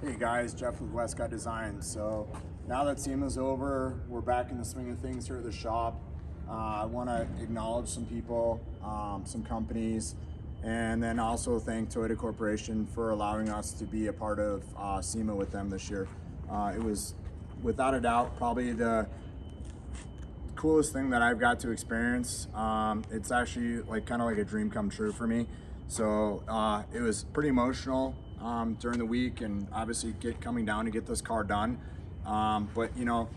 Hey guys, Jeff with Westcott Design. So now that SEMA's over, we're back in the swing of things here at the shop. I want to acknowledge some people, some companies, and then also thank Toyota Corporation for allowing us to be a part of SEMA with them this year. It was, without a doubt, probably the coolest thing that I've got to experience. It's actually kind of like a dream come true for me. So it was pretty emotional during the week, and obviously coming down to get this car done. But you know,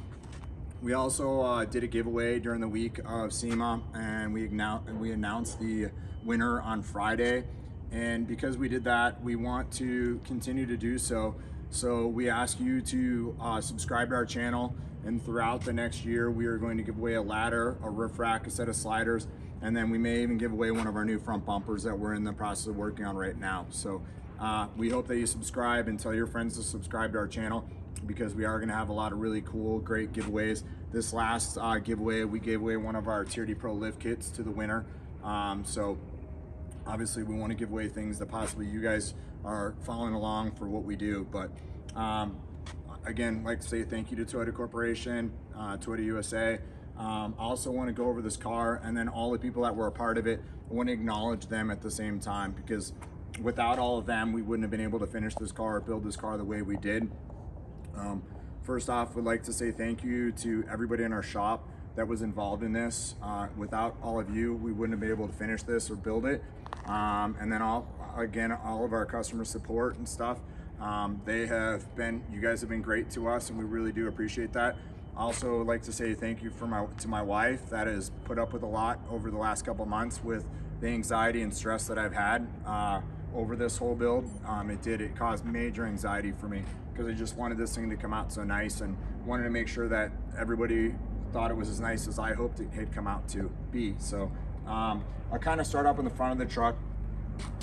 we also did a giveaway during the week of SEMA, and we announced the winner on Friday. And because we did that, we want to continue to do so. So we ask you to subscribe to our channel, and throughout the next year, we are going to give away a ladder, a roof rack, a set of sliders, and then we may even give away one of our new front bumpers that we're in the process of working on right now. So we hope that you subscribe and tell your friends to subscribe to our channel, because we are going to have a lot of really cool, great giveaways. This last giveaway, we gave away one of our TRD Pro lift kits to the winner. So obviously we want to give away things that possibly you guys are following along for what we do. But again, I'd like to say thank you to Toyota Corporation, Toyota USA. I also want to go over this car, and then all the people that were a part of it. I want to acknowledge them at the same time, because without all of them, we wouldn't have been able to finish this car or build this car the way we did. First off, we'd like to say thank you to everybody in our shop that was involved in this. Without all of you, we wouldn't have been able to finish this or build it. And then all of our customer support and stuff. You guys have been great to us, and we really do appreciate that. Also like to say thank you to my wife that has put up with a lot over the last couple months with the anxiety and stress that I've had over this whole build. It caused major anxiety for me, because I just wanted this thing to come out so nice, and wanted to make sure that everybody thought it was as nice as I hoped it had come out to be. So I'll kind of start up in the front of the truck.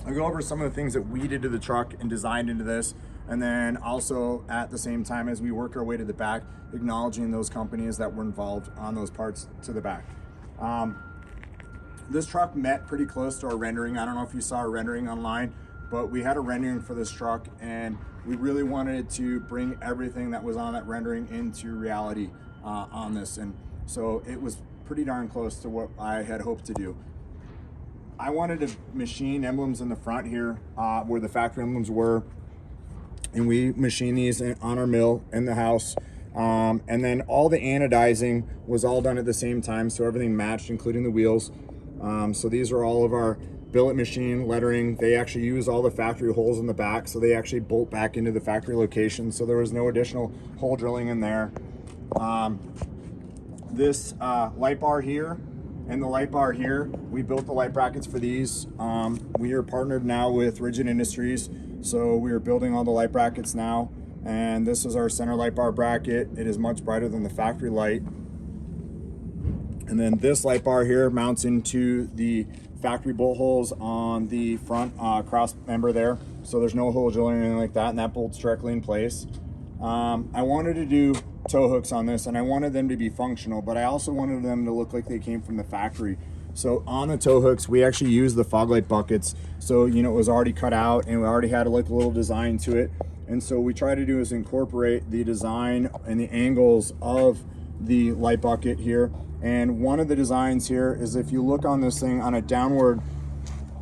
I'll go over some of the things that we did to the truck and designed into this, and then also at the same time, as we work our way to the back, acknowledging those companies that were involved on those parts to the back. This truck met pretty close to our rendering. I don't know if you saw our rendering online, but we had a rendering for this truck, and we really wanted to bring everything that was on that rendering into reality on this. And so it was pretty darn close to what I had hoped to do. I wanted to machine emblems in the front here where the factory emblems were, and we machined these on our mill in the house. And then all the anodizing was all done at the same time, so everything matched, including the wheels. So these are all of our billet machine lettering. They actually use all the factory holes in the back, so they actually bolt back into the factory location, so there was no additional hole drilling in there. This light bar here and the light bar here, we built the light brackets for these. We are partnered now with Rigid Industries, so we are building all the light brackets now. And this is our center light bar bracket. It is much brighter than the factory light. And then this light bar here mounts into the factory bolt holes on the front cross member there. So there's no hole drilling or anything like that, and that bolts directly in place. I wanted to do tow hooks on this, and I wanted them to be functional, but I also wanted them to look like they came from the factory. So on the tow hooks, we actually used the fog light buckets. So, you know, it was already cut out, and we already had like a little design to it. And so we try to do is incorporate the design and the angles of the light bucket here. And one of the designs here is, if you look on this thing on a downward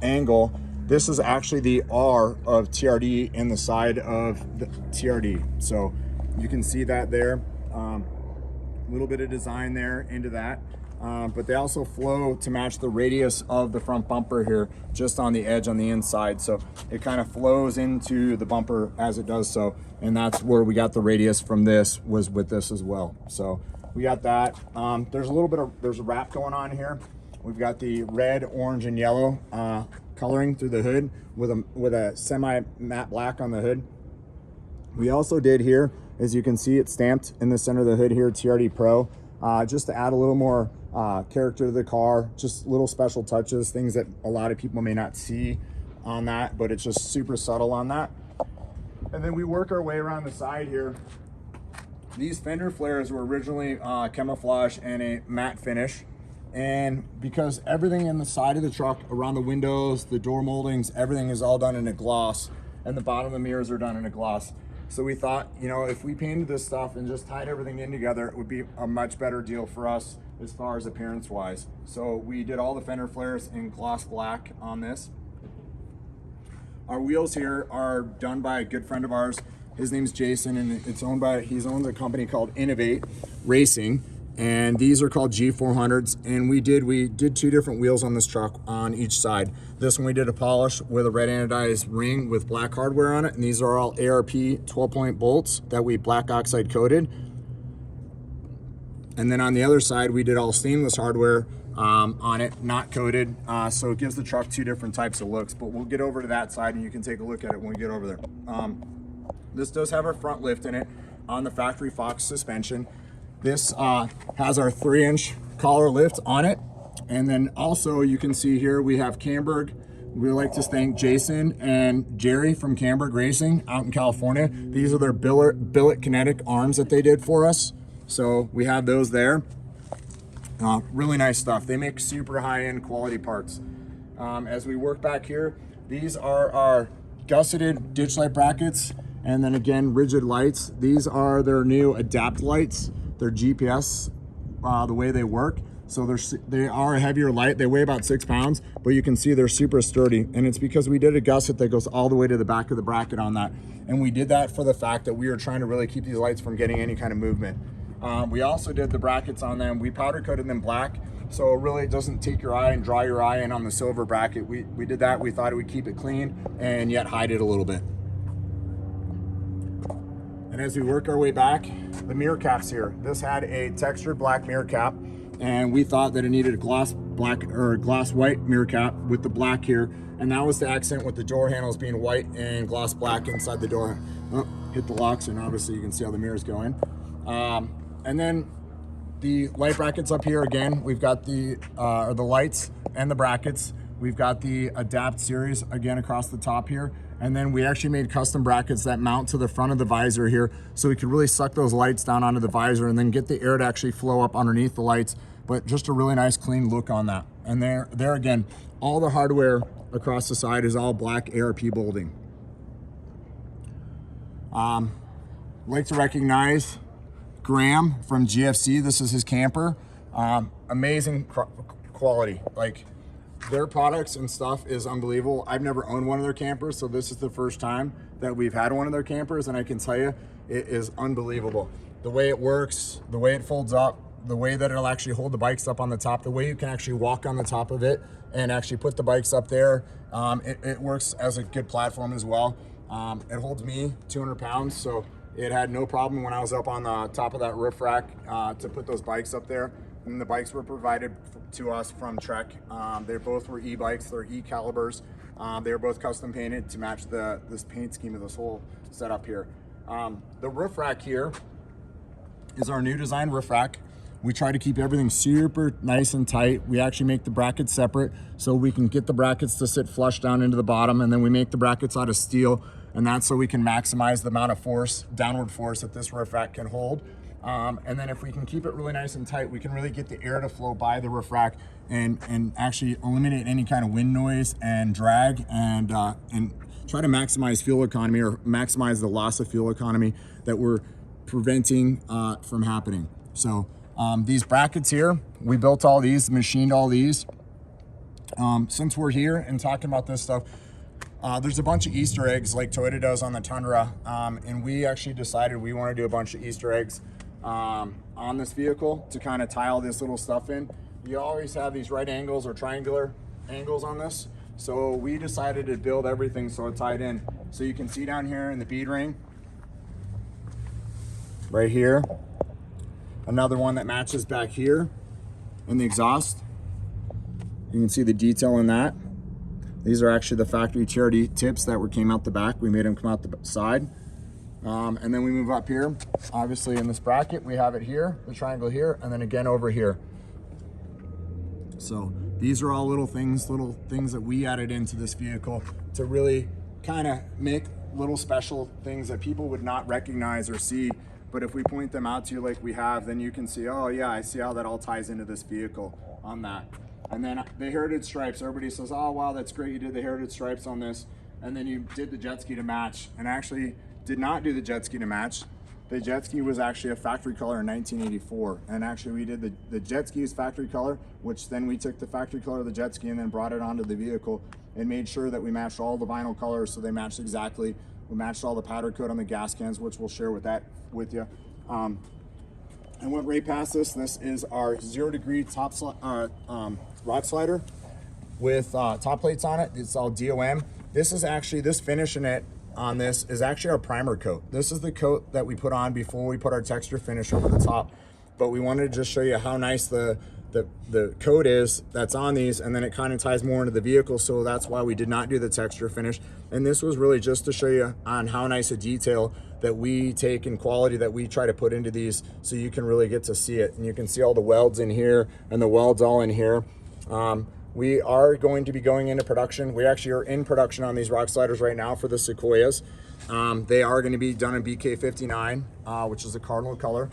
angle, this is actually the R of TRD in the side of the TRD. So you can see that there, a little bit of design there into that. But they also flow to match the radius of the front bumper here, just on the edge on the inside. So it kind of flows into the bumper as it does so. And that's where we got the radius from this, was with this as well. So we got that. There's a wrap going on here. We've got the red, orange, and yellow coloring through the hood with a semi matte black on the hood. We also did here, as you can see, it's stamped in the center of the hood here, TRD Pro, just to add a little more character to the car, just little special touches, things that a lot of people may not see on that, but it's just super subtle on that. And then we work our way around the side here. These fender flares were originally camouflage and a matte finish. And because everything in the side of the truck, around the windows, the door moldings, everything is all done in a gloss, and the bottom of the mirrors are done in a gloss. So we thought, you know, if we painted this stuff and just tied everything in together, it would be a much better deal for us as far as appearance wise. So we did all the fender flares in gloss black on this. Our wheels here are done by a good friend of ours. His name's Jason, and it's owned by, he owns a company called Innovate Racing, and these are called G400s. And we did 2 different wheels on this truck on each side. This one we did a polish with a red anodized ring with black hardware on it, and these are all ARP 12-point bolts that we black oxide coated. And then on the other side, we did all stainless hardware on it, not coated, so it gives the truck 2 different types of looks. But we'll get over to that side and you can take a look at it when we get over there. This does have a front lift in it on the factory Fox suspension. This has our 3-inch collar lift on it. And then also you can see here we have Camberg. We'd like to thank Jason and Jerry from Camberg Racing out in California. These are their billet kinetic arms that they did for us. So we have those there. Really nice stuff. They make super high-end quality parts. As we work back here, these are our gusseted ditch light brackets, and then again rigid lights. These are their new adapt lights. They're GPS, the way they work. So they are a heavier light. They weigh about 6 pounds, but you can see they're super sturdy. And it's because we did a gusset that goes all the way to the back of the bracket on that. And we did that for the fact that we were trying to really keep these lights from getting any kind of movement. We also did the brackets on them. We powder coated them black, so it really doesn't take your eye and draw your eye in on the silver bracket. We did that. We thought it would keep it clean and yet hide it a little bit. And as we work our way back, the mirror caps here. This had a textured black mirror cap, and we thought that it needed a gloss black or a gloss white mirror cap with the black here, and that was the accent with the door handles being white and gloss black inside the door. Oh, hit the locks, and obviously you can see how the mirrors go in. And then the light brackets up here, again, we've got the lights and the brackets. We've got the Adapt series again across the top here. And then we actually made custom brackets that mount to the front of the visor here, so we could really suck those lights down onto the visor and then get the air to actually flow up underneath the lights. But just a really nice clean look on that. And there again, all the hardware across the side is all black ARP bolting. Like to recognize Graham from GFC. This is his camper. Amazing quality. Like, their products and stuff is unbelievable. I've never owned one of their campers, so this is the first time that we've had one of their campers, and I can tell you, it is unbelievable. The way it works, the way it folds up, the way that it'll actually hold the bikes up on the top, the way you can actually walk on the top of it and actually put the bikes up there. It works as a good platform as well. It holds me 200 pounds, so it had no problem when I was up on the top of that roof rack to put those bikes up there. And the bikes were provided to us from Trek. They both were e-bikes, they're e-calibers. They were both custom painted to match this paint scheme of this whole setup here. The roof rack here is our new design roof rack. We try to keep everything super nice and tight. We actually make the brackets separate so we can get the brackets to sit flush down into the bottom, and then we make the brackets out of steel, and that's so we can maximize the amount of force, downward force, that this roof rack can hold. And then if we can keep it really nice and tight, we can really get the air to flow by the roof rack and actually eliminate any kind of wind noise and drag, and try to maximize fuel economy, or maximize the loss of fuel economy that we're preventing from happening. So these brackets here, we built all these, machined all these. Since we're here and talking about this stuff, there's a bunch of Easter eggs like Toyota does on the Tundra, and we actually decided we want to do a bunch of Easter eggs on this vehicle to kind of tie all this little stuff in. You always have these right angles or triangular angles on this, so we decided to build everything so it tied in. So you can see down here in the bead ring, right here, another one that matches back here in the exhaust. You can see the detail in that. These are actually the factory TRD tips that came out the back. We made them come out the side. And then we move up here. Obviously in this bracket, we have it here, the triangle here, and then again over here. So these are all little things that we added into this vehicle to really kind of make little special things that people would not recognize or see. But if we point them out to you like we have, then you can see, oh yeah, I see how that all ties into this vehicle on that. And then the heritage stripes, everybody says, oh wow, that's great, you did the heritage stripes on this. And then you did the jet ski to match, and actually did not do the jet ski to match. The jet ski was actually a factory color in 1984. And actually we did the jet ski's factory color, which then we took the factory color of the jet ski and then brought it onto the vehicle and made sure that we matched all the vinyl colors so they matched exactly. We matched all the powder coat on the gas cans, which we'll share with you. And went right past this. This is our 0 degree top rock slider with top plates on it. It's all DOM. This is actually, this finish in it on this is actually our primer coat. This is the coat that we put on before we put our texture finish over the top. But we wanted to just show you how nice the coat is that's on these, and then it kind of ties more into the vehicle, so that's why we did not do the texture finish. And this was really just to show you on how nice a detail that we take and quality that we try to put into these, so you can really get to see it. And you can see all the welds in here and the welds all in here. We are going to be going into production. We actually are in production on these rock sliders right now for the Sequoias. They are going to be done in BK59, which is the cardinal color.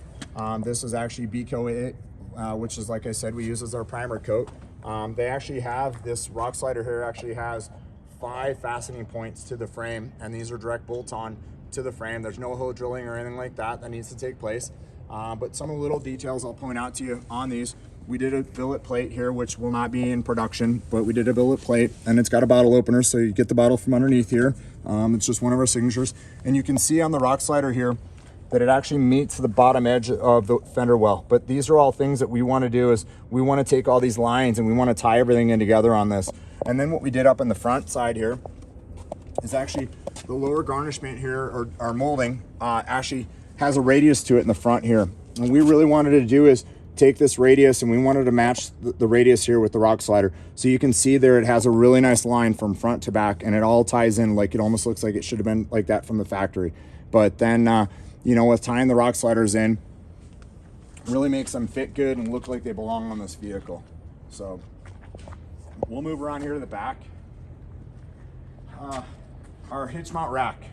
This is actually BK8, which is, like I said, we use as our primer coat. They actually have, this rock slider here actually has 5 fastening points to the frame, and these are direct bolt-on to the frame. There's no hole drilling or anything like that needs to take place. But some of the little details I'll point out to you on these. We did a billet plate here, which will not be in production, but we did a billet plate, and it's got a bottle opener, so you get the bottle from underneath here. It's just one of our signatures. And you can see on the rock slider here that it actually meets the bottom edge of the fender well. But these are all things that we want to do, is we want to take all these lines and we want to tie everything in together on this. And then what we did up in the front side here is actually the lower garnishment here, or our molding, actually has a radius to it in the front here. And we really wanted to do is take this radius, and we wanted to match the radius here with the rock slider. So you can see there it has a really nice line from front to back, and it all ties in like it almost looks like it should have been like that from the factory. But then, you know, with tying the rock sliders in, really makes them fit good and look like they belong on this vehicle. So we'll move around here to the back. Our hitch mount rack.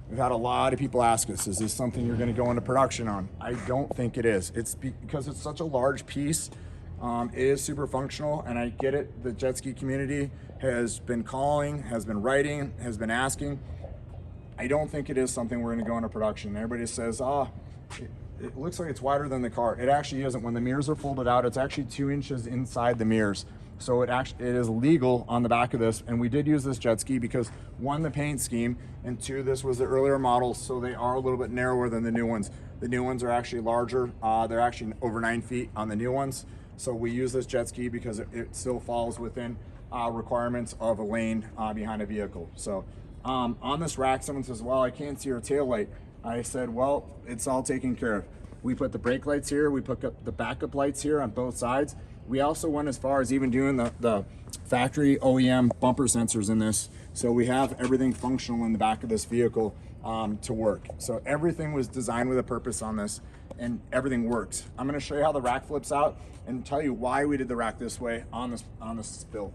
We've had a lot of people ask us, is this something you're going to go into production on? I don't think it is. It's because it's such a large piece. It is super functional, and I get it. The jet ski community has been calling, has been writing, has been asking. I don't think it is something we're going to go into production. Everybody says, it looks like it's wider than the car. It actually isn't. When the mirrors are folded out, it's actually 2 inches inside the mirrors. So it is legal on the back of this. And we did use this jet ski because 1, the paint scheme, and 2, this was the earlier models, so they are a little bit narrower than the new ones. The new ones are actually larger. They're actually over 9 feet on the new ones. So we use this jet ski because it still falls within requirements of a lane behind a vehicle. So on this rack, someone says, well, I can't see your tail light. I said, well, it's all taken care of. We put the brake lights here. We put up the backup lights here on both sides. We also went as far as even doing the factory OEM bumper sensors in this. So we have everything functional in the back of this vehicle to work. So everything was designed with a purpose on this, and everything works. I'm gonna show you how the rack flips out and tell you why we did the rack this way on this build.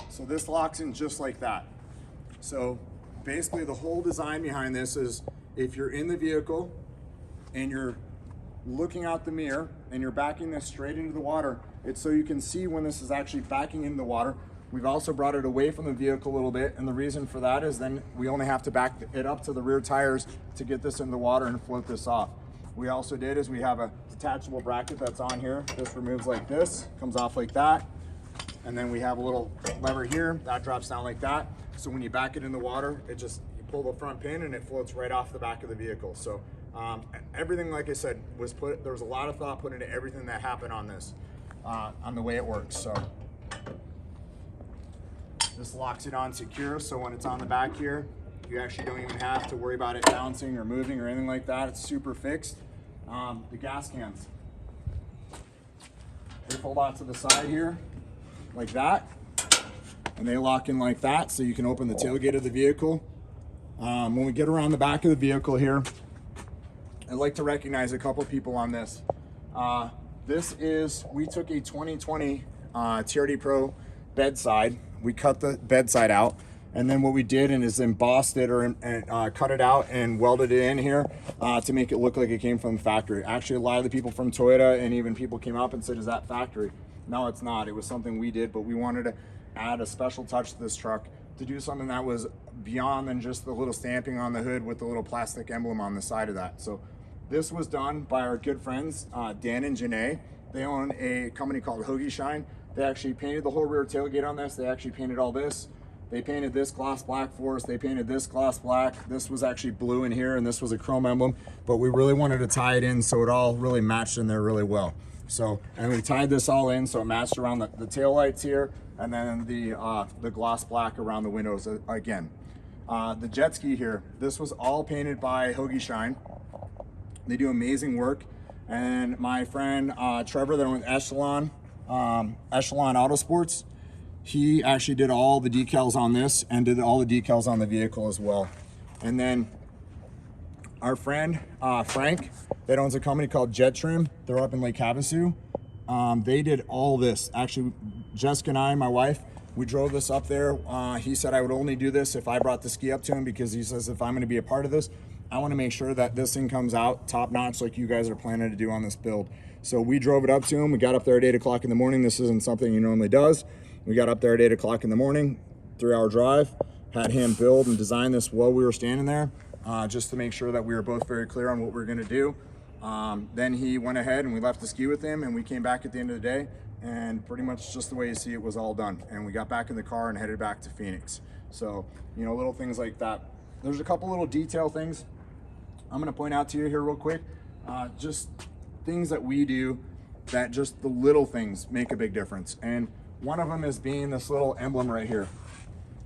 So this locks in just like that. So basically the whole design behind this is, if you're in the vehicle and you're looking out the mirror and you're backing this straight into the water, it's so you can see when this is actually backing into the water. We've also brought it away from the vehicle a little bit, and the reason for that is then we only have to back it up to the rear tires to get this in the water and float this off. We also did is we have a detachable bracket that's on here. This removes like this, comes off like that. And then we have a little lever here that drops down like that. So when you back it in the water, you pull the front pin and it floats right off the back of the vehicle. So everything, like I said, there was a lot of thought put into everything that happened on this, on the way it works. So this locks it on secure. So when it's on the back here, you actually don't even have to worry about it bouncing or moving or anything like that. It's super fixed. The gas cans, they fold out to the side here, like that, and they lock in like that, so you can open the tailgate of the vehicle. When we get around the back of the vehicle here, I'd like to recognize a couple people on this. We took a 2020 TRD Pro bedside. We cut the bedside out, And then what we did is embossed it or cut it out and welded it in here to make it look like it came from the factory. Actually, a lot of the people from Toyota and even people came up and said, is that factory? No, it's not. It was something we did, but we wanted to add a special touch to this truck to do something that was beyond than just the little stamping on the hood with the little plastic emblem on the side of that. So this was done by our good friends, Dan and Janae. They own a company called Hoagie Shine. They actually painted the whole rear tailgate on this. They actually painted all this. They painted this gloss black for us. They painted this gloss black. This was actually blue in here, and this was a chrome emblem, but we really wanted to tie it in so it all really matched in there really well. So, and we tied this all in so it matched around the tail lights here, and then the gloss black around the windows again. The jet ski here, this was all painted by Hoagie Shine. They do amazing work. And my friend Trevor, that owns Echelon Autosports, he actually did all the decals on this and did all the decals on the vehicle as well. And then our friend Frank, that owns a company called Jet Trim, they're up in Lake Havasu. They did all this. Actually, Jessica and I, my wife, we drove this up there. He said I would only do this if I brought the ski up to him, because he says if I'm going to be a part of this, I want to make sure that this thing comes out top notch like you guys are planning to do on this build. So we drove it up to him. We got up there at 8 o'clock in the morning. This isn't something he normally does. We got up there at 8 o'clock in the morning, 3-hour drive, had him build and design this while we were standing there, just to make sure that we were both very clear on what we were going to do. Then he went ahead and we left the ski with him, and we came back at the end of the day, and pretty much just the way you see it was all done. And we got back in the car and headed back to Phoenix. So, you know, little things like that. There's a couple little detail things I'm going to point out to you here real quick. Just things that we do that just the little things make a big difference. And one of them is being this little emblem right here.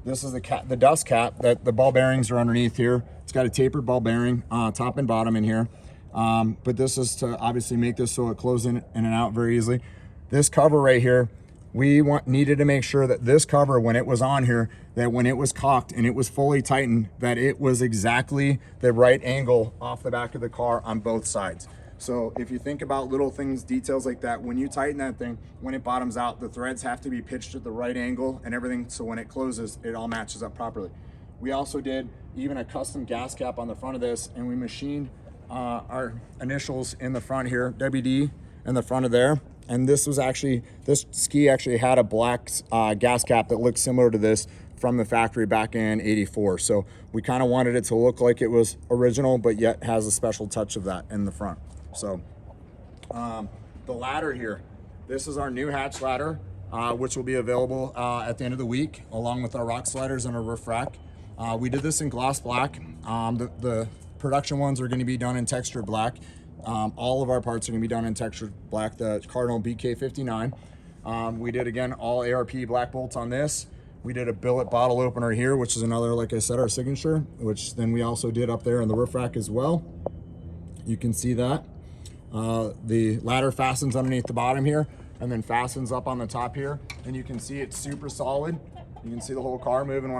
This is the dust cap that the ball bearings are underneath here. It's got a tapered ball bearing top and bottom in here. But this is to obviously make this so it closes in and out very easily. This cover right here, we needed to make sure that this cover, when it was on here, that when it was cocked and it was fully tightened, that it was exactly the right angle off the back of the car on both sides. So if you think about little things, details like that, when you tighten that thing, when it bottoms out, the threads have to be pitched at the right angle and everything, so when it closes, it all matches up properly. We also did even a custom gas cap on the front of this, and we machined our initials in the front here, WD, in the front of there. And this was actually, this ski actually had a black gas cap that looked similar to this from the factory back in '84. So we kind of wanted it to look like it was original, but yet has a special touch of that in the front. So the ladder here, this is our new hatch ladder, which will be available at the end of the week, along with our rock sliders and our roof rack. We did this in gloss black. The production ones are going to be done in textured black. All of our parts are going to be done in textured black, the Cardinal BK59. We did, again, all ARP black bolts on this. We did a billet bottle opener here, which is another, like I said, our signature, which then we also did up there in the roof rack as well. You can see that. The ladder fastens underneath the bottom here and then fastens up on the top here. And you can see it's super solid. You can see the whole car moving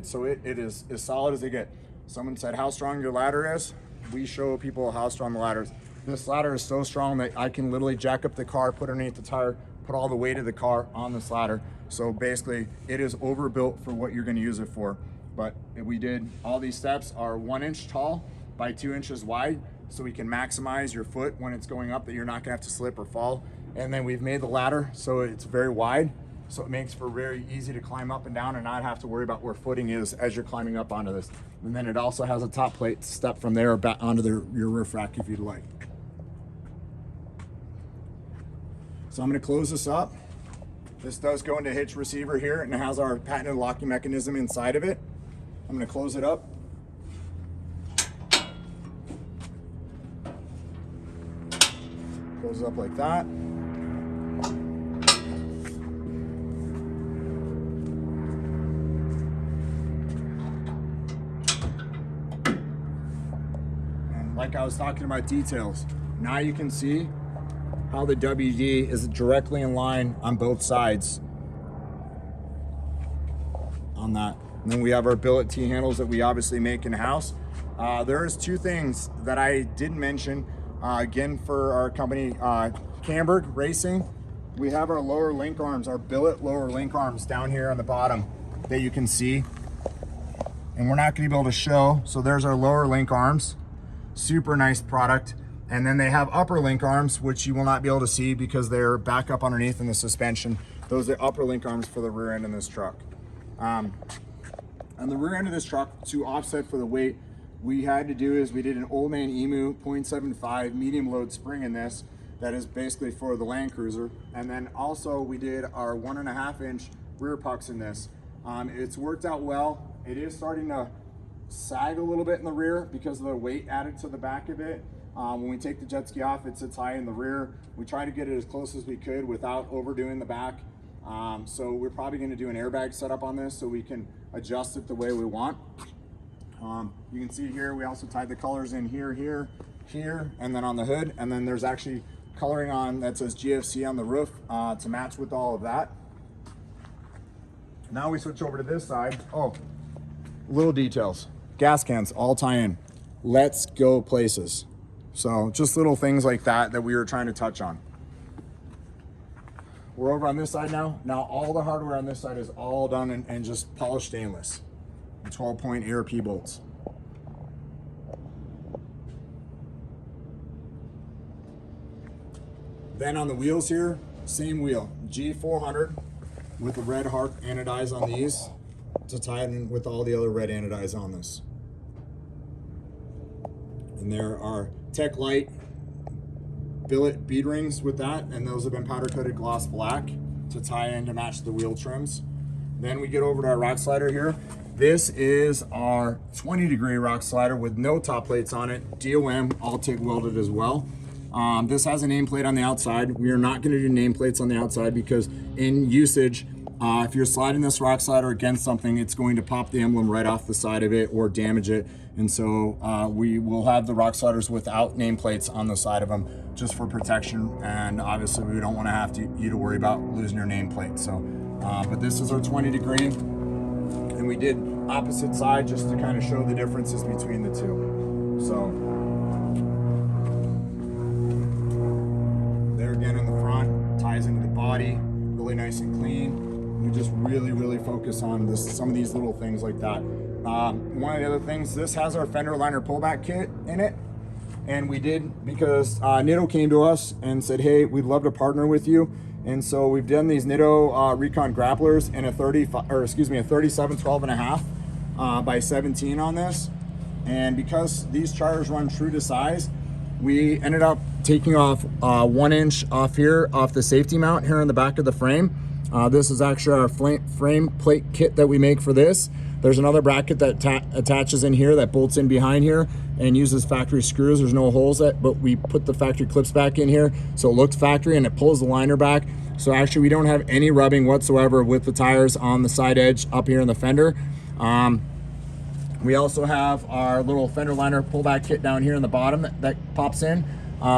so it is as solid as they get. Someone said how strong your ladder is. We show people how strong the ladder is. This ladder is so strong that I can literally jack up the car, put it underneath the tire, put all the weight of the car on this ladder. So basically it is overbuilt for what you're going to use it for. But we did, all these steps are 1 inch tall by 2 inches wide, so we can maximize your foot when it's going up, that you're not gonna have to slip or fall. And then we've made the ladder so it's very wide, so it makes for very easy to climb up and down and not have to worry about where footing is as you're climbing up onto this. And then it also has a top plate to step from there back onto your roof rack if you'd like. So I'm gonna close this up. This does go into hitch receiver here, and it has our patented locking mechanism inside of it. I'm gonna close it up. Close it up like that. And like I was talking about details, now you can see how the WD is directly in line on both sides on that. And then we have our billet T handles that we obviously make in-house. There's two things that I didn't mention. Again, for our company, Camberg Racing, we have our lower link arms, our billet lower link arms down here on the bottom that you can see. and we're not going to be able to show. So there's our lower link arms, super nice product. And then they have upper link arms, which you will not be able to see because they're back up underneath in the suspension. Those are upper link arms for the rear end of this truck. On the rear end of this truck, to offset for the weight, we had to do is we did an Old Man Emu 0.75 medium load spring in this. That is basically for the Land Cruiser. And then also we did our 1.5 inch rear pucks in this. It's worked out well. It is starting to sag a little bit in the rear because of the weight added to the back of it. When we take the jet ski off, it sits high in the rear. We try to get it as close as we could without overdoing the back. So we're probably going to do an airbag setup on this so we can adjust it the way we want. You can see here we also tied the colors in here, here, and then on the hood. And then there's actually coloring on that says GFC on the roof to match with all of that. Now we switch over to this side. Oh, little details. Gas cans all tie in. Let's go places. So just little things like that that we were trying to touch on. We're over on this side now. Now all the hardware on this side is all done and just polished stainless. 12-point ARP bolts. Then on the wheels here, same wheel, G400 with the red heart anodize on these to tie it in with all the other red anodize on this. And there are Tech Light billet bead rings with that, and those have been powder coated gloss black to tie in to match the wheel trims. Then we get over to our rock slider here. This is our 20-degree rock slider with no top plates on it, DOM, all TIG welded as well. This has a nameplate on the outside. We are not going to do nameplates on the outside because in usage, if you're sliding this rock slider against something, it's going to pop the emblem right off the side of it or damage it. And so we will have the rock sliders without nameplates on the side of them just for protection. And obviously we don't want to have you to worry about losing your nameplate. So, but this is our 20-degree, and we did opposite side just to kind of show the differences between the two. So there again in the front, ties into the body, really nice and clean. We just really focus on this, some of these little things like that. One of the other things, this has our fender liner pullback kit in it, and we did because Nitto came to us and said, hey, we'd love to partner with you. And so we've done these Nitto Recon grapplers in a 37 12.5 by 17 on this. And because these chargers run true to size, we ended up taking off 1 inch off here, off the safety mount here in the back of the frame. This is actually our frame plate kit that we make for this. There's another bracket that attaches in here that bolts in behind here and uses factory screws. There's no holes but we put the factory clips back in here so it looks factory, and it pulls the liner back. So actually we don't have any rubbing whatsoever with the tires on the side edge up here in the fender. We also have our little fender liner pullback kit down here in the bottom that pops in.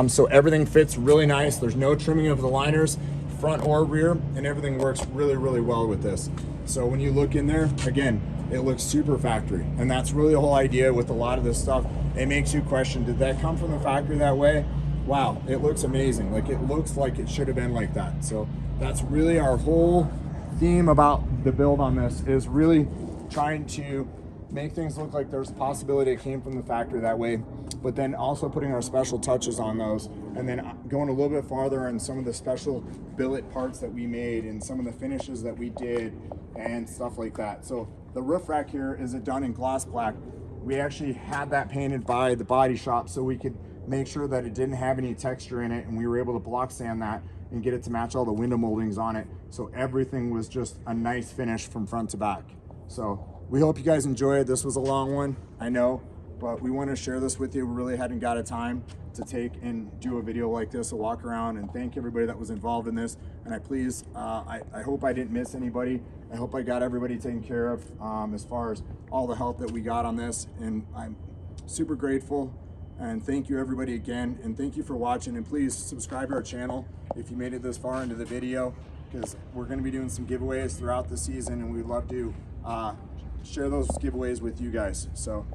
So everything fits really nice. There's no trimming of the liners, front or rear, and everything works really well with this. So when you look in there, again, it looks super factory. And that's really the whole idea with a lot of this stuff. It makes you question, did that come from the factory that way? Wow, it looks amazing. Like, it looks like it should have been like that. So that's really our whole theme about the build on this, is really trying to make things look like there's a possibility it came from the factory that way, but then also putting our special touches on those, and then going a little bit farther on some of the special billet parts that we made and some of the finishes that we did and stuff like that. So the roof rack here is done in gloss black. We actually had that painted by the body shop so we could make sure that it didn't have any texture in it, and we were able to block sand that and get it to match all the window moldings on it. So everything was just a nice finish from front to back. So we hope you guys enjoy it. This was a long one, I know, but we want to share this with you. We really hadn't got a time to take and do a video like this, a walk around, and thank everybody that was involved in this. And I hope I didn't miss anybody. I hope I got everybody taken care of as far as all the help that we got on this. And I'm super grateful. And thank you everybody again. And thank you for watching. And please subscribe to our channel if you made it this far into the video, because we're going to be doing some giveaways throughout the season, and we'd love to share those giveaways with you guys. So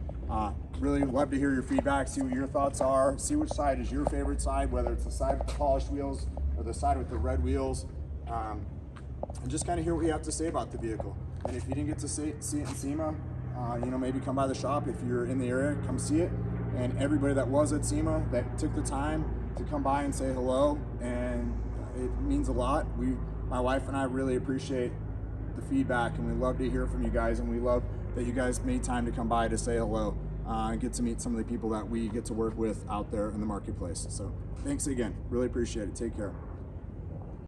really love to hear your feedback, see what your thoughts are, see which side is your favorite side, whether it's the side with the polished wheels or the side with the red wheels, and just kind of hear what you have to say about the vehicle. And if you didn't get to see it in SEMA, maybe come by the shop. If you're in the area, come see it. And everybody that was at SEMA that took the time to come by and say hello, and it means a lot. My wife and I really appreciate the feedback, and we love to hear from you guys, and we love that you guys made time to come by to say hello and get to meet some of the people that we get to work with out there in the marketplace. So thanks again, really appreciate it. Take care.